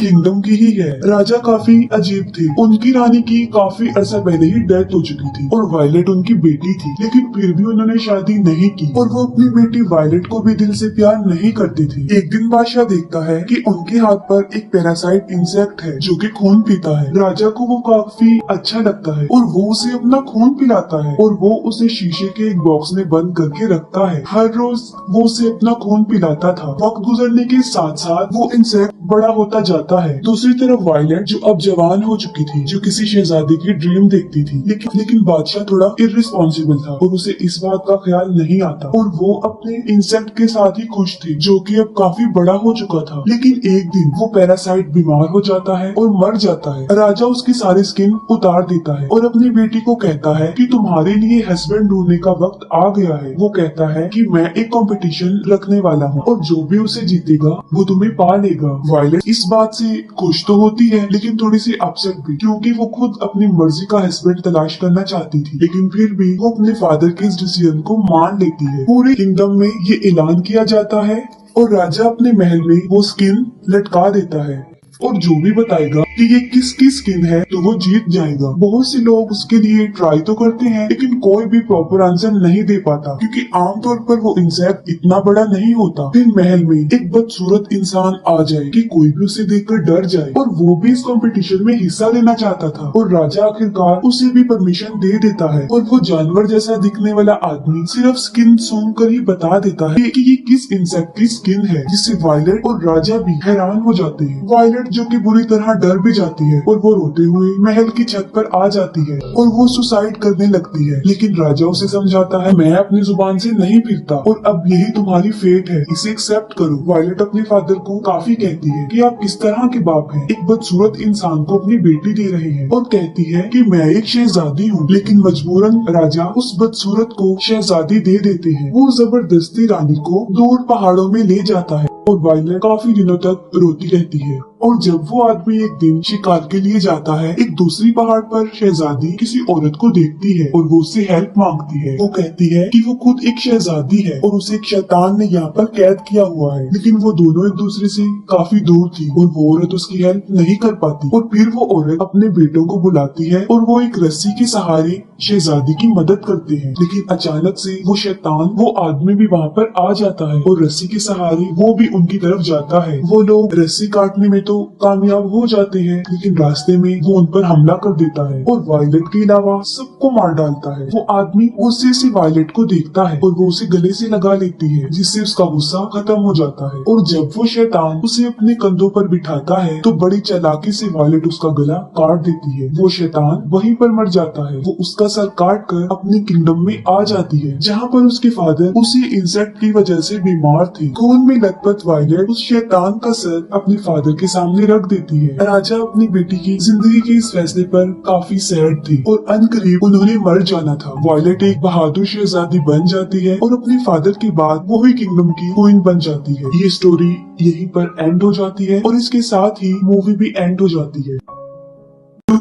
Kingdom की ही है। राजा काफी अजीब थे। उनकी रानी की काफी अर्सा पहले ही डेथ हो चुकी थी और वायलेट उनकी बेटी थी, लेकिन फिर भी उन्होंने शादी नहीं की और वो अपनी बेटी वायलेट को भी दिल से प्यार नहीं करती थी। एक दिन बादशाह देखता है कि उनके हाथ पर एक पैरासाइट इंसेक्ट है जो कि खून पीता है। राजा को वो काफी अच्छा लगता है और वो उसे अपना खून पिलाता है और वो उसे शीशे के एक बॉक्स में बंद करके रखता है। हर रोज वो उसे अपना खून पिलाता था। वक्त गुजरने के साथ साथ वो इंसेक्ट बड़ा होता जाता है। दूसरी तरफ वायलेट जो अब जवान हो चुकी थी, जो किसी शहजादी की ड्रीम देखती थी, लेकिन बादशाह थोड़ा इर्रिस्पॉन्सिबल था और उसे इस बात का ख्याल नहीं आता और वो अपने इंसेक्ट के साथ ही खुश थी जो कि अब काफी बड़ा हो चुका था। लेकिन एक दिन वो पैरासाइट बीमार हो जाता है और मर जाता है। राजा उसकी सारी स्किन उतार देता है और अपनी बेटी को कहता है कि तुम्हारे लिए हस्बैंड ढूंढने का वक्त आ गया है। वो कहता है कि मैं एक कंपटीशन रखने वाला हूँ और जो भी उसे जीतेगा वो तुम्हें पा लेगा। वायलेट इस बात से खुश तो होती है लेकिन थोड़ी सी अपसेट भी, क्योंकि वो खुद अपनी मर्जी का हस्बैंड तलाश करना चाहती थी, लेकिन फिर भी वो अपने फादर के इस डिसीजन को मान लेती है। पूरे किंगडम में ये ऐलान किया जाता है और राजा अपने महल में वो स्किन लटका देता है और जो भी बताएगा कि ये किसकी स्किन है तो वो जीत जाएगा। बहुत से लोग उसके लिए ट्राई तो करते हैं लेकिन कोई भी प्रॉपर आंसर नहीं दे पाता, क्योंकि आमतौर पर वो इंसेक्ट इतना बड़ा नहीं होता। फिर महल में एक बदसूरत इंसान आ जाए कि कोई भी उसे देखकर डर जाए और वो भी इस कंपटीशन में हिस्सा लेना चाहता था और राजा आखिरकार उसे भी परमिशन दे देता है और वो जानवर जैसा दिखने वाला आदमी सिर्फ स्किन सूंघ कर ही बता देता है कि ये किस इंसेक्ट की स्किन है, जिससे वायलेट और राजा भी हैरान हो जाते हैं। वायलेट जो कि बुरी तरह डर भी जाती है और वो रोते हुए महल की छत पर आ जाती है और वो सुसाइड करने लगती है, लेकिन राजा उसे समझाता है मैं अपनी जुबान से नहीं फिरता और अब यही तुम्हारी फेट है, इसे एक्सेप्ट करो। वायलेट अपने फादर को काफी कहती है कि आप किस तरह के बाप हैं, एक बदसूरत इंसान को अपनी बेटी दे रहे हैं, और कहती है कि मैं एक शहजादी हूँ, लेकिन मजबूरन राजा उस बदसूरत को शहजादी दे देते हैं। वो जबरदस्ती रानी को दूर पहाड़ों में ले जाता है और वायलेट काफी दिनों तक रोती रहती है। और जब वो आदमी एक दिन शिकार के लिए जाता है, एक दूसरी पहाड़ पर शहजादी किसी औरत को देखती है और वो उससे हेल्प मांगती है। वो कहती है कि वो खुद एक शहजादी है और उसे एक शैतान ने यहाँ पर कैद किया हुआ है, लेकिन वो दोनों एक दूसरे से काफी दूर थी और वो औरत उसकी हेल्प नहीं कर पाती। और फिर वो औरत अपने बेटों को बुलाती है और वो एक रस्सी के सहारे शहजादी की मदद करते हैं, लेकिन अचानक से वो शैतान, वो आदमी भी वहाँ पर आ जाता है और रस्सी के सहारे वो भी उनकी तरफ जाता है। वो लोग रस्सी काटने में तो कामयाब हो जाते हैं, लेकिन रास्ते में वो उन पर हमला कर देता है और वायलेट के अलावा सबको मार डालता है। वो आदमी गुस्से से वायलेट को देखता है और वो उसे गले से लगा लेती है, जिससे उसका गुस्सा खत्म हो जाता है। और जब वो शैतान उसे अपने कंधों पर बिठाता है तो बड़ी चालाकी से वायलेट उसका गला काट देती है। वो शैतान वहीं पर मर जाता है। वो उसका सर काट कर अपने किंगडम में आ जाती है, जहाँ पर उसके फादर उसी इंसेक्ट की वजह से बीमार थे। खून में लथपथ वायलेट उस शैतान का सर अपने फादर के सामने रख देती है। राजा अपनी बेटी की जिंदगी के इस फैसले पर काफी सैड थी और अनकरीब उन्होंने मर जाना था। वायलेट एक बहादुर शहजादी बन जाती है और अपने फादर के बाद वो ही किंगडम की क्वीन बन जाती है। ये स्टोरी यहीं पर एंड हो जाती है और इसके साथ ही मूवी भी एंड हो जाती है।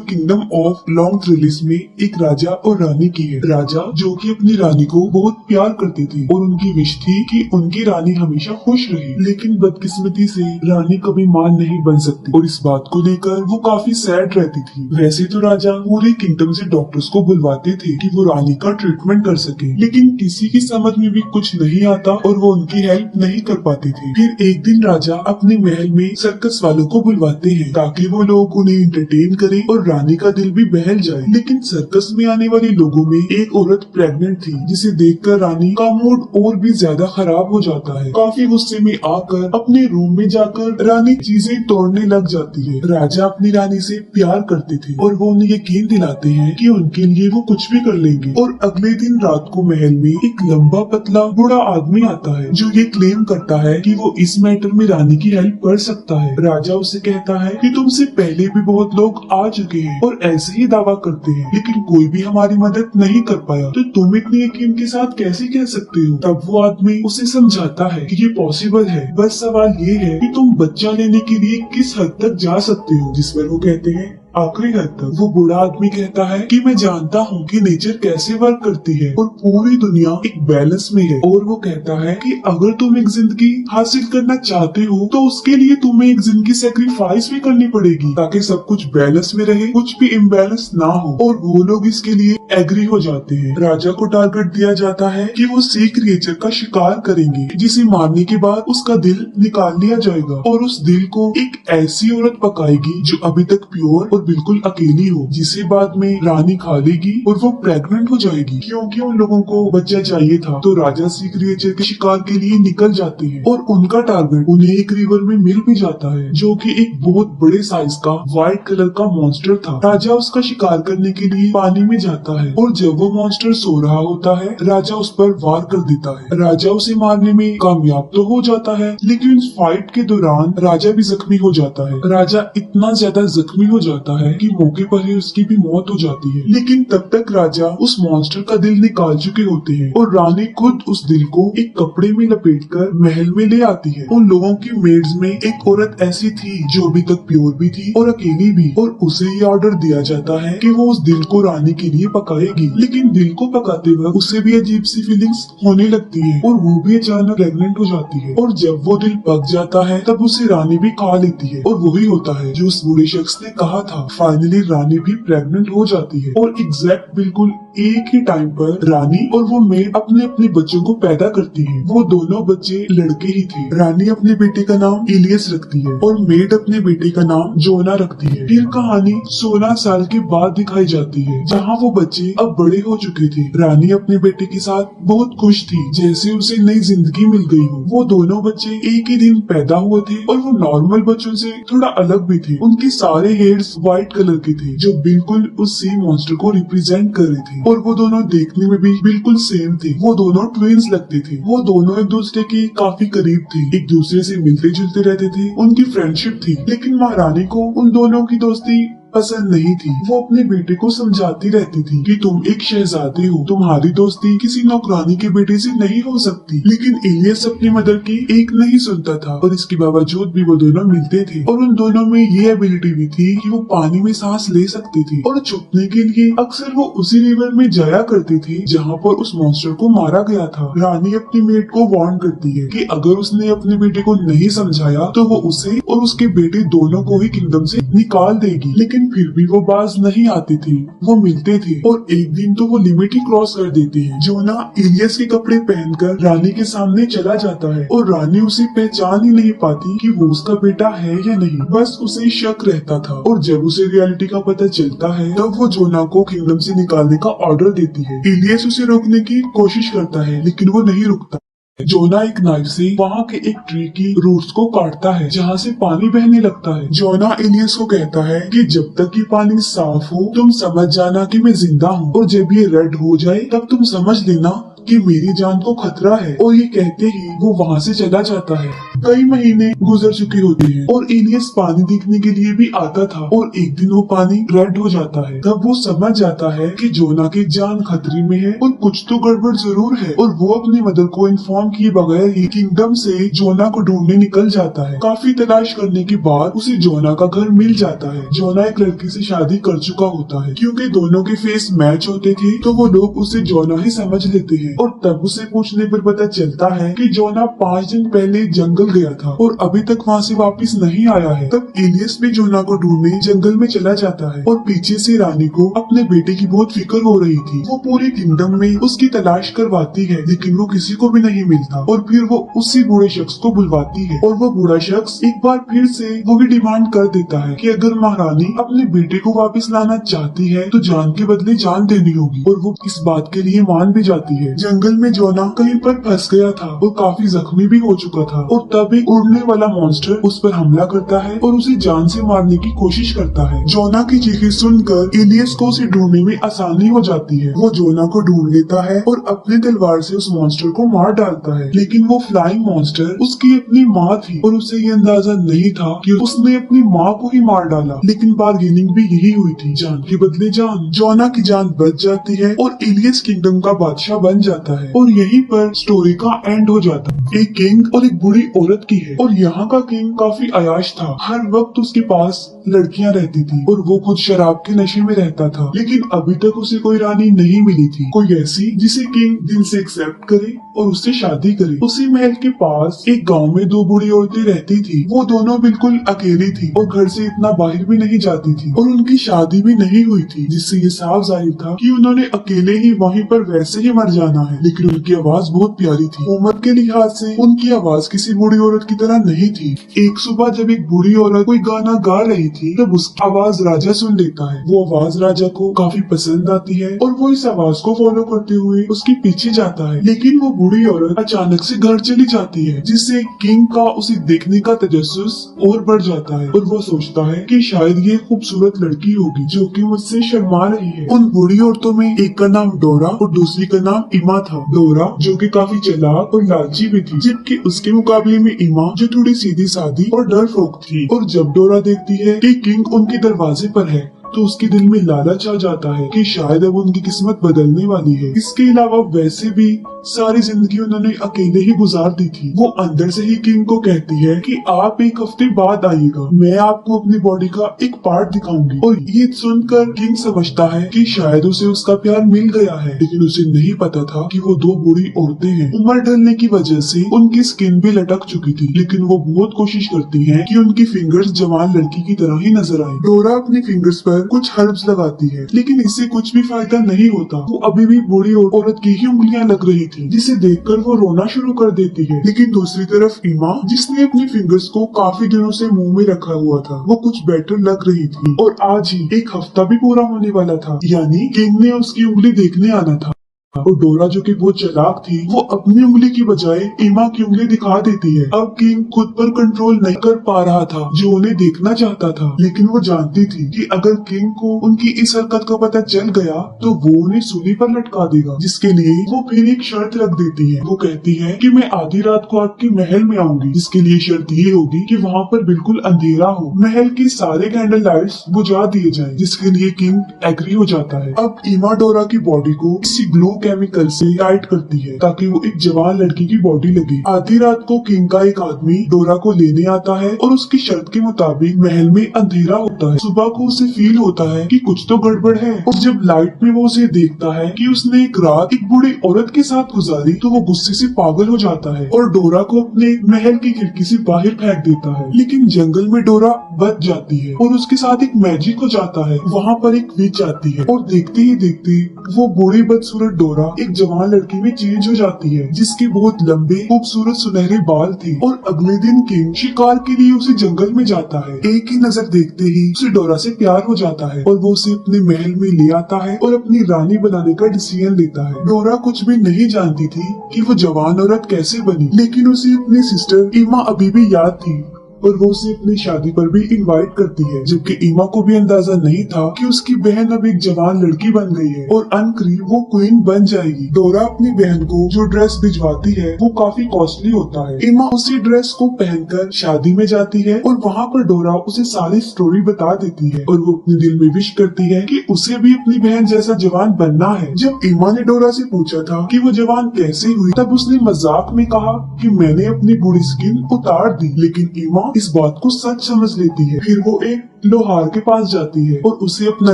किंगडम ऑफ लॉन्ग थ्रिलिस में एक राजा और रानी की है। राजा जो कि अपनी रानी को बहुत प्यार करते थे और उनकी विश थी कि उनकी रानी हमेशा खुश रहे, लेकिन बदकिस्मती से रानी कभी मां नहीं बन सकती और इस बात को लेकर वो काफी सैड रहती थी। वैसे तो राजा पूरे किंगडम से डॉक्टर्स को बुलवाते थे कि वो रानी का ट्रीटमेंट कर सके, लेकिन किसी की समझ में भी कुछ नहीं आता और वो उनकी हेल्प नहीं कर पाते थे। फिर एक दिन राजा अपने महल में सर्कस वालों को बुलवाते हैं ताकि वो लोग उन्हें एंटरटेन करें और रानी का दिल भी बहल जाए, लेकिन सर्कस में आने वाले लोगों में एक औरत प्रेग्नेंट थी, जिसे देखकर रानी का मूड और भी ज्यादा खराब हो जाता है। काफी गुस्से में आकर अपने रूम में जाकर रानी चीजें तोड़ने लग जाती है। राजा अपनी रानी से प्यार करते थे और वो उन्हें यकीन दिलाते हैं कि उनके लिए वो कुछ भी कर लेंगे। और अगले दिन रात को महल में एक लंबा पतला बूढ़ा आदमी आता है जो ये क्लेम करता है कि वो इस मैटर में रानी की हेल्प कर सकता है। राजा उसे कहता है कि तुमसे पहले भी बहुत लोग आ चुके हैं और ऐसे ही दावा करते हैं, लेकिन कोई भी हमारी मदद नहीं कर पाया, तो तुम इतनी यकीन के साथ कैसे कह सकते हो। तब वो आदमी उसे समझाता है कि ये पॉसिबल है, बस सवाल ये है कि तुम बच्चा लेने के लिए किस हद तक जा सकते हो। जिस पर वो कहते हैं आखिरी हद तक। वो बूढ़ा आदमी कहता है कि मैं जानता हूँ कि नेचर कैसे वर्क करती है और पूरी दुनिया एक बैलेंस में है। और वो कहता है कि अगर तुम एक जिंदगी हासिल करना चाहते हो तो उसके लिए तुम्हें एक जिंदगी सेक्रीफाइस भी करनी पड़ेगी ताकि सब कुछ बैलेंस में रहे, कुछ भी इम्बैलेंस ना हो। और वो लोग इसके लिए एग्री हो जाते हैं। राजा को टारगेट दिया जाता है कि वो सी क्रिएचर का शिकार करेंगे जिसे मारने के बाद उसका दिल निकाल लिया जाएगा और उस दिल को एक ऐसी औरत पकाएगी जो अभी तक प्योर और बिल्कुल अकेली हो, जिसे बाद में रानी खा लेगी और वो प्रेग्नेंट हो जाएगी। क्योंकि उन लोगों को बच्चा चाहिए था तो राजा सी क्रिएचर के शिकार के लिए निकल जाते हैं और उनका टारगेट उन्हें एक रिवर में मिल भी जाता है जो कि एक बहुत बड़े साइज का व्हाइट कलर का मॉन्स्टर था। राजा उसका शिकार करने के लिए पानी में जाता है और जब वो मॉन्स्टर सो रहा होता है राजा उस पर वार कर देता है। राजा उसे मारने में कामयाब तो हो जाता है लेकिन उस फाइट के दौरान राजा भी जख्मी हो जाता है। राजा इतना ज्यादा जख्मी हो जाता है कि मौके पर ही उसकी भी मौत हो जाती है। लेकिन तब तक राजा उस मॉन्स्टर का दिल निकाल चुके होते हैं और रानी खुद उस दिल को एक कपड़े में लपेटकर महल में ले आती है। उन लोगों की मेड्स में एक औरत ऐसी थी जो अभी तक प्योर भी थी और अकेली भी, और उसे ये ऑर्डर दिया जाता है कि वो उस दिल को रानी के लिए पकाएगी। लेकिन दिल को पकाते वक्त उसे भी अजीब सी फीलिंग्स होने लगती है और वो भी अचानक प्रेग्नेंट हो जाती है। और जब वो दिल पक जाता है तब उसे रानी भी खा लेती है और वही होता है जो उस बूढ़े शख्स ने कहा था। फाइनली रानी भी प्रेग्नेंट हो जाती है और एग्जैक्ट बिल्कुल एक ही टाइम पर रानी और वो मेड अपने अपने बच्चों को पैदा करती है। वो दोनों बच्चे लड़के ही थे। रानी अपने बेटे का नाम इलियस रखती है और मेड अपने बेटे का नाम जोना रखती है। फिर कहानी 16 साल के बाद दिखाई जाती है जहाँ वो बच्चे अब बड़े हो चुके थे। रानी अपने बेटे के साथ बहुत खुश थी जैसे उसे नई जिंदगी मिल गई हो। वो दोनों बच्चे एक ही दिन पैदा हुए थे और वो नॉर्मल बच्चों से थोड़ा अलग भी थे। उनके सारे हेयर्स व्हाइट कलर के थे जो बिल्कुल उस सी मॉन्स्टर को रिप्रेजेंट कर रहे थे और वो दोनों देखने में भी बिल्कुल सेम थे। वो दोनों ट्विंस लगते थे। वो दोनों एक दूसरे के काफी करीब थे, एक दूसरे से मिलते जुलते रहते थे। उनकी फ्रेंडशिप थी। लेकिन महारानी को उन दोनों की दोस्ती पसंद नहीं थी। वो अपने बेटे को समझाती रहती थी कि तुम एक शहजादे हो, तुम्हारी दोस्ती किसी नौकरानी के बेटे से नहीं हो सकती। लेकिन इलियस अपनी मदर की एक नहीं सुनता था और इसके बावजूद भी वो दोनों मिलते थे और उन दोनों में ये एबिलिटी भी थी कि वो पानी में सांस ले सकते थे और छुपने के लिए अक्सर वो उसी रिवर में जाया करते थे जहाँ पर उस मॉन्स्टर को मारा गया था। रानी अपनी मेड को वार्न करती है कि अगर उसने अपने बेटे को नहीं समझाया तो वो उसे और उसके बेटे दोनों को ही किंगडम से निकाल देगी। लेकिन फिर भी वो बाज नहीं आते थे। वो मिलते थे और एक दिन तो वो लिमिट ही क्रॉस कर देते हैं। जोना इलियस के कपड़े पहनकर रानी के सामने चला जाता है और रानी उसे पहचान ही नहीं पाती कि वो उसका बेटा है या नहीं। बस उसे शक रहता था और जब उसे रियलिटी का पता चलता है तब वो जोना को किंगडम से निकालने का ऑर्डर देती है। इलियस उसे रोकने की कोशिश करता है लेकिन वो नहीं रुकता। जोना एक नाइफ से वहाँ के एक ट्री की रूट्स को काटता है जहाँ से पानी बहने लगता है। जोना इलियस को कहता है कि जब तक ये पानी साफ हो तुम समझ जाना कि मैं जिंदा हूँ और जब ये रेड हो जाए तब तुम समझ लेना कि मेरी जान को खतरा है। और ये कहते ही वो वहाँ से चला जाता है। कई महीने गुजर चुके होते हैं और इलियस पानी देखने के लिए भी आता था और एक दिन वो पानी रेड हो जाता है। तब वो समझ जाता है कि जोना की जान खतरे में है और कुछ तो गड़बड़ जरूर है और वो अपनी मदर को इन्फॉर्म किए बगैर ही किंगडम से जोना को ढूंढने निकल जाता है। काफी तलाश करने के बाद उसे जोना का घर मिल जाता है। जोना एक लड़की से शादी कर चुका होता है। क्योंकि दोनों के फेस मैच होते थे तो वो लोग उसे जोना ही समझ लेते हैं और तब उसे पूछने पर पता चलता है कि जोना 5 दिन पहले जंगल गया था और अभी तक वहाँ से वापस नहीं आया है। तब इलियस भी जोना को ढूंढने जंगल में चला जाता है और पीछे से रानी को अपने बेटे की बहुत फिक्र हो रही थी। वो पूरे किंगडम में उसकी तलाश करवाती है लेकिन वो किसी को भी नहीं मिलता और फिर वो उसी बूढ़े शख्स को बुलवाती है और वो बूढ़ा शख्स एक बार फिर से वही डिमांड कर देता है कि अगर महारानी अपने बेटे को वापस लाना चाहती है तो जान के बदले जान देनी होगी और वो इस बात के लिए मान भी जाती है। जंगल में जोना कहीं पर फंस गया था और काफी जख्मी भी हो चुका था और तब एक उड़ने वाला मॉन्स्टर उस पर हमला करता है और उसे जान से मारने की कोशिश करता है। जोना की चीखें सुनकर इलियस को उसे ढूंढने में आसानी हो जाती है। वो जोना को ढूंढ लेता है और अपने तलवार से उस मॉन्स्टर को मार डालता है। लेकिन वो फ्लाइंग मॉन्स्टर उसकी अपनी माँ थी और उसे ये अंदाजा नहीं था कि उसने अपनी माँ को ही मार डाला। लेकिन बार्गेनिंग भी यही हुई थी, जान के बदले जान। जोना की जान बच जाती है और इलियस किंगडम का बादशाह बन जाता है। जाता है और यहीं पर स्टोरी का एंड हो जाता है। एक किंग और एक बूढ़ी औरत की है और यहाँ का किंग काफी अयाश था। हर वक्त उसके पास लड़कियां रहती थी और वो खुद शराब के नशे में रहता था, लेकिन अभी तक उसे कोई रानी नहीं मिली थी, कोई ऐसी जिसे किंग दिल से एक्सेप्ट करे और उससे शादी करे। उसी महल के पास एक गांव में दो बूढ़ी औरतें रहती थी। वो दोनों बिल्कुल अकेली थी और घर से इतना बाहर भी नहीं जाती थी और उनकी शादी भी नहीं हुई थी, जिससे ये साफ जाहिर था कि उन्होंने अकेले ही वहीं पर वैसे ही मर जाना है। लेकिन उनकी आवाज बहुत प्यारी थी। उम्र के लिहाज से उनकी आवाज किसी बूढ़ी औरत की तरह नहीं थी। एक सुबह जब एक बूढ़ी औरत कोई गाना गा रही थी तब उसकी आवाज राजा सुन लेता है। वो आवाज राजा को काफी पसंद आती है और वो इस आवाज को फॉलो करते हुए उसके पीछे जाता है। लेकिन वो बूढ़ी औरत अचानक से घर चली जाती है, जिससे किंग का उसे देखने का तजस्सुस और बढ़ जाता है और वो सोचता है कि शायद ये खूबसूरत लड़की होगी जो कि मुझसे शर्मा रही है। उन बूढ़ी औरतों में एक का नाम डोरा और दूसरी का नाम इमा था। डोरा जो कि काफी चालाक और लालची भी थी, जबकि उसके मुकाबले में इमा जो थोड़ी सीधी सादी और डरपोक थी। और जब डोरा देखती है कि किंग उनके दरवाजे पर है तो उसके दिल में लालच आ जाता है कि शायद अब उनकी किस्मत बदलने वाली है। इसके अलावा वैसे भी सारी जिंदगी उन्होंने अकेले ही गुजार दी थी। वो अंदर से ही किंग को कहती है कि आप एक हफ्ते बाद आइएगा, मैं आपको अपनी बॉडी का एक पार्ट दिखाऊंगी। और ये सुनकर किंग समझता है कि शायद उसे उसका प्यार मिल गया है, लेकिन उसे नहीं पता था कि वो दो बूढ़ी औरतें हैं। उम्र ढलने की वजह से उनकी स्किन भी लटक चुकी थी, लेकिन वो बहुत कोशिश करती है कि उनकी फिंगर्स जवान लड़की की तरह ही नजर आए। डोरा अपनी फिंगर्स पर कुछ हर्ब्स लगाती है, लेकिन इससे कुछ भी फायदा नहीं होता। वो अभी भी बूढ़ी औरत की ही उंगलियां लग रही थी, जिसे देखकर वो रोना शुरू कर देती है। लेकिन दूसरी तरफ इमा, जिसने अपनी फिंगर्स को काफी दिनों से मुंह में रखा हुआ था, वो कुछ बेटर लग रही थी और आज ही एक हफ्ता भी पूरा होने वाला था, यानी किंग ने उसकी उंगली देखने आना था। और डोरा जो कि बहुत चालाक थी, वो अपनी उंगली की बजाय इमा की उंगली दिखा देती है। अब किंग खुद पर कंट्रोल नहीं कर पा रहा था जो उन्हें देखना चाहता था, लेकिन वो जानती थी कि अगर किंग को उनकी इस हरकत का पता चल गया तो वो उन्हें सूली पर लटका देगा, जिसके लिए वो फिर एक शर्त रख देती है। वो कहती है कि मैं आधी रात को आपके महल में आऊंगी, जिसके लिए शर्त ये होगी कि वहाँ पर बिल्कुल अंधेरा हो, महल के सारे कैंडल लाइट्स बुझा दिए जाएं, जिसके लिए किंग एग्री हो जाता है। अब इमा डोरा की बॉडी को किसी ग्लू केमिकल से टाइट करती है ताकि वो एक जवान लड़की की बॉडी लगे। आधी रात को किंग का एक आदमी डोरा को लेने आता है और उसकी शर्त के मुताबिक महल में अंधेरा होता है। सुबह को उसे फील होता है कि कुछ तो गड़बड़ है और जब लाइट में वो उसे देखता है कि उसने एक रात एक बूढ़ी औरत के साथ गुजारी तो वो गुस्से से पागल हो जाता है और डोरा को अपने महल की खिड़की से बाहर फेंक देता है। लेकिन जंगल में डोरा बच जाती है और उसके साथ एक मैजिक हो जाता है। वहाँ पर एक विच आती है और देखते ही देखते वो बूढ़ी बदसूरत डोरा एक जवान लड़की में चेंज हो जाती है, जिसके बहुत लंबे खूबसूरत सुनहरे बाल थे। और अगले दिन किंग शिकार के लिए उसे जंगल में जाता है। एक ही नजर देखते ही उसे डोरा से प्यार हो जाता है और वो उसे अपने महल में ले आता है और अपनी रानी बनाने का डिसीजन लेता है। डोरा कुछ भी नहीं जानती थी कि वो जवान औरत कैसे बनी, लेकिन उसे अपनी सिस्टर इमा अभी भी याद थी और वो उसे अपनी शादी पर भी इनवाइट करती है, जबकि इमा को भी अंदाजा नहीं था कि उसकी बहन अब एक जवान लड़की बन गई है और अनकरीब वो क्वीन बन जाएगी। डोरा अपनी बहन को जो ड्रेस भिजवाती है वो काफी कॉस्टली होता है। इमा उसी ड्रेस को पहनकर शादी में जाती है और वहाँ पर डोरा उसे सारी स्टोरी बता देती है और वो अपने दिल में विश करती है कि उसे भी अपनी बहन जैसा जवान बनना है। जब इमा ने डोरा से पूछा था कि वो जवान कैसे हुई, तब उसने मजाक में कहा कि मैंने अपनी बूढ़ी स्किन उतार दी, लेकिन इमा इस बात को सच समझ लेती है। फिर वो एक लोहार के पास जाती है और उसे अपना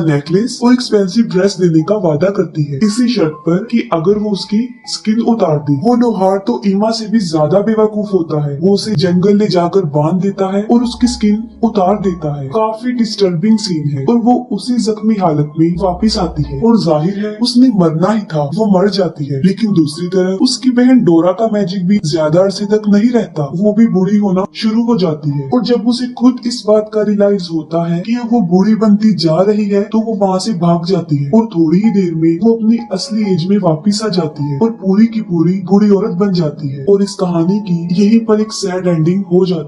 नेकलेस और एक्सपेंसिव ड्रेस देने का वादा करती है, इसी शर्त पर कि अगर वो उसकी स्किन उतार दे। वो लोहार तो इमा से भी ज्यादा बेवकूफ होता है। वो उसे जंगल ले जाकर बांध देता है और उसकी स्किन उतार देता है। काफी डिस्टर्बिंग सीन है और वो उसी जख्मी हालत में वापस आती है और जाहिर है उसने मरना ही था, वो मर जाती है। लेकिन दूसरी तरफ उसकी बहन डोरा का मैजिक भी ज्यादा अरसे तक नहीं रहता, वो भी बूढ़ी होना शुरू हो जाती है। और जब उसे खुद इस बात का रियलाइज होता है कि वो बूढ़ी बनती जा रही है तो वो वहाँ से भाग जाती है और थोड़ी ही देर में वो अपनी असली एज में वापस आ जाती है और पूरी की पूरी बूढ़ी औरत बन जाती है। और इस कहानी की यहीं पर एक सैड एंडिंग हो जाती है।